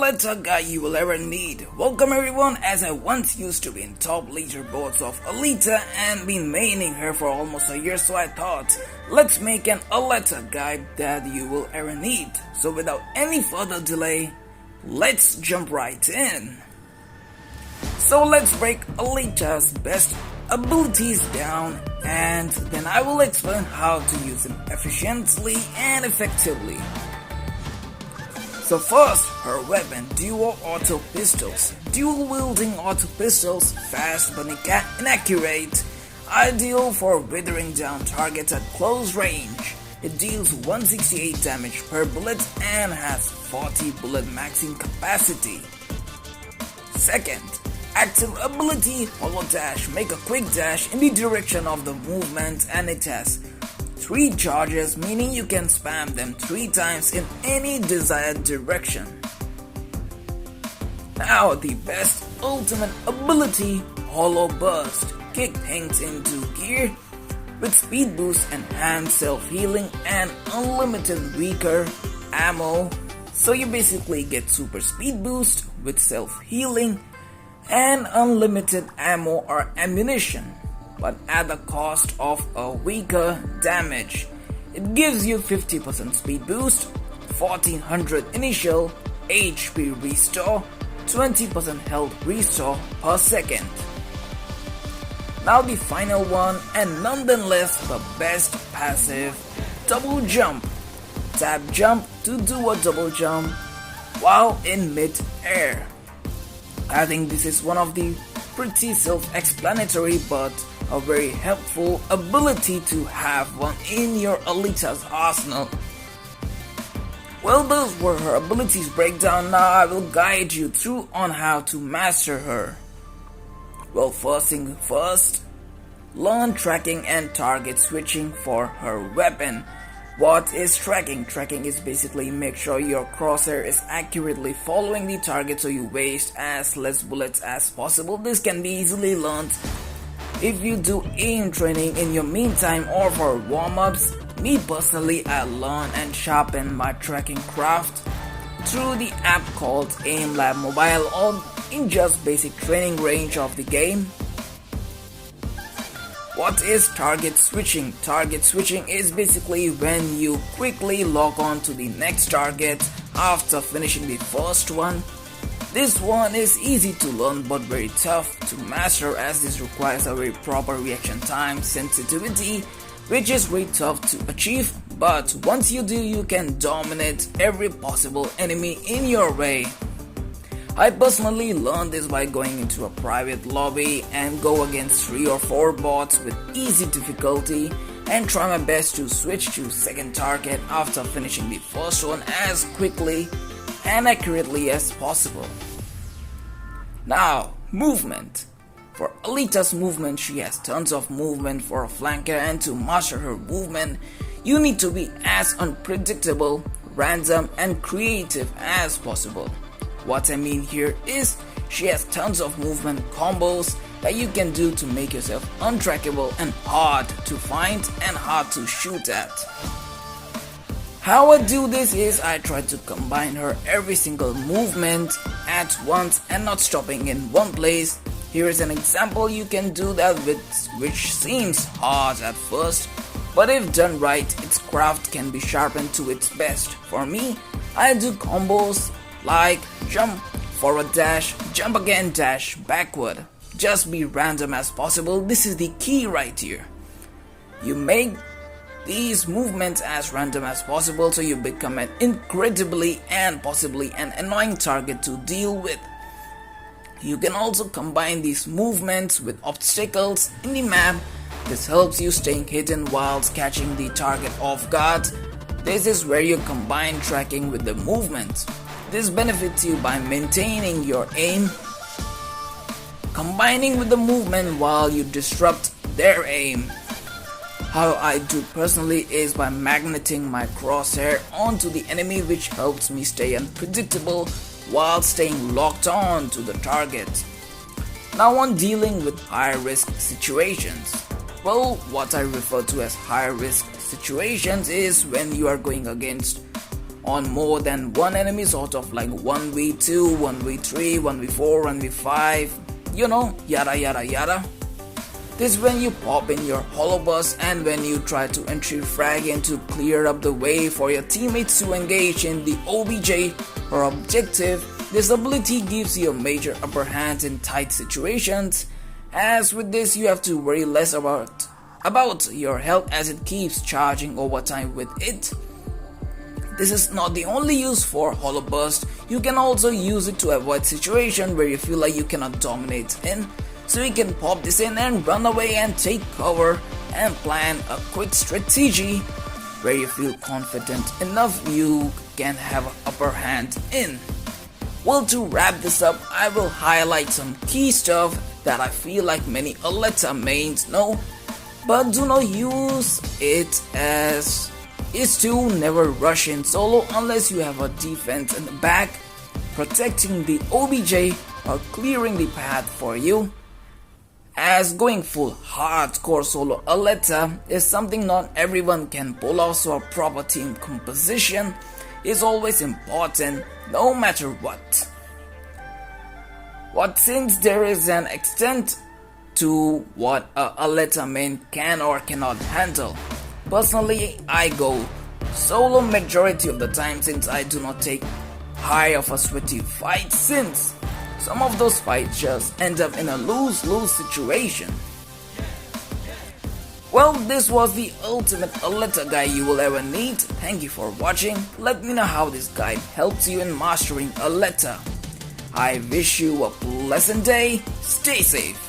aleta guy you will ever need. Welcome everyone, as I once used to be in top leaderboards of Aleta and been maining her for almost a year, so I thought, let's make an aleta guide that you will ever need. So without any further delay, let's jump right in. So let's break Aleta's best abilities down, and then I will explain how to use them efficiently and effectively. So first, her weapon, dual auto pistols. Dual wielding auto pistols, fast but inaccurate, ideal for withering down targets at close range. It deals 168 damage per bullet and has 40 bullet maxing capacity. Second, active ability HOLO dash. Make a quick dash in the direction of the movement, and it has 3 charges, meaning you can spam them 3 times in any desired direction. Now the best ultimate ability, HOLO burst. Kick things into gear with speed boost, enhanced self-healing and unlimited weaker ammo. So you basically get super speed boost with self-healing and unlimited ammo or ammunition, but at the cost of a weaker damage. It gives you 50% speed boost, 1400 initial HP restore, 20% health restore per second. Now the final one, and nonetheless the best passive, double jump. Tap jump to do a double jump while in mid-air. I think this is one of the pretty self-explanatory but a very helpful ability to have one in your Aleta's arsenal. Well, those were her abilities breakdown. Now I will guide you through on how to master her. Well, first thing first, learn tracking and target switching for her weapon. What is tracking? Tracking is basically make sure your crosshair is accurately following the target so you waste as less bullets as possible. This can be easily learned if you do aim training in your meantime or for warm-ups. Me personally, I learn and sharpen my tracking craft through the app called Aim Lab Mobile or in just basic training range of the game. What is target switching? Target switching is basically when you quickly lock on to the next target after finishing the first one. This one is easy to learn but very tough to master, as this requires a very proper reaction time sensitivity, which is very tough to achieve, but once you do, you can dominate every possible enemy in your way. I personally learned this by going into a private lobby and go against 3 or 4 bots with easy difficulty and try my best to switch to second target after finishing the first one as quickly and accurately as possible. Now, movement. For Aleta's movement, she has tons of movement for a flanker, and to master her movement, you need to be as unpredictable, random and creative as possible. What I mean here is she has tons of movement combos that you can do to make yourself untrackable and hard to find and hard to shoot at. How I do this is I try to combine her every single movement at once and not stopping in one place. Here is an example you can do that with, which seems hard at first, but if done right, its craft can be sharpened to its best. For me, I do combos like jump, forward dash, jump again, dash, backward. Just be random as possible. This is the key right here. You make these movements as random as possible so you become an incredibly and possibly an annoying target to deal with. You can also combine these movements with obstacles in the map. This helps you staying hidden whilst catching the target off guard. This is where you combine tracking with the movement. This benefits you by maintaining your aim, combining with the movement while you disrupt their aim. How I do personally is by magneting my crosshair onto the enemy, which helps me stay unpredictable while staying locked on to the target. Now on dealing with high risk situations. Well, what I refer to as high risk situations is when you are going against on more than one enemy, sort of like 1v2, 1v3, 1v4, 1v5, yada yada yada. This is when you pop in your holo burst, and when you try to entry frag in to clear up the way for your teammates to engage in the OBJ or objective. This ability gives you a major upper hand in tight situations, as with this you have to worry less about your health, as it keeps charging over time with it. This is not the only use for holo burst. You can also use it to avoid situations where you feel like you cannot dominate in. So you can pop this in and run away and take cover and plan a quick strategy where you feel confident enough you can have an upper hand in. Well, to wrap this up, I will highlight some key stuff that I feel like many aleta mains know but do not use it, as is to never rush in solo unless you have a defense in the back protecting the OBJ or clearing the path for you, as going full hardcore solo aleta is something not everyone can pull off, so a proper team composition is always important no matter what. Since there is an extent to what a aleta main can or cannot handle, personally I go solo majority of the time, since I do not take high of a sweaty fight, since some of those fights just end up in a lose-lose situation. Well, this was the ultimate aleta guide you will ever need. Thank you for watching. Let me know how this guide helps you in mastering aleta. I wish you a pleasant day. Stay safe.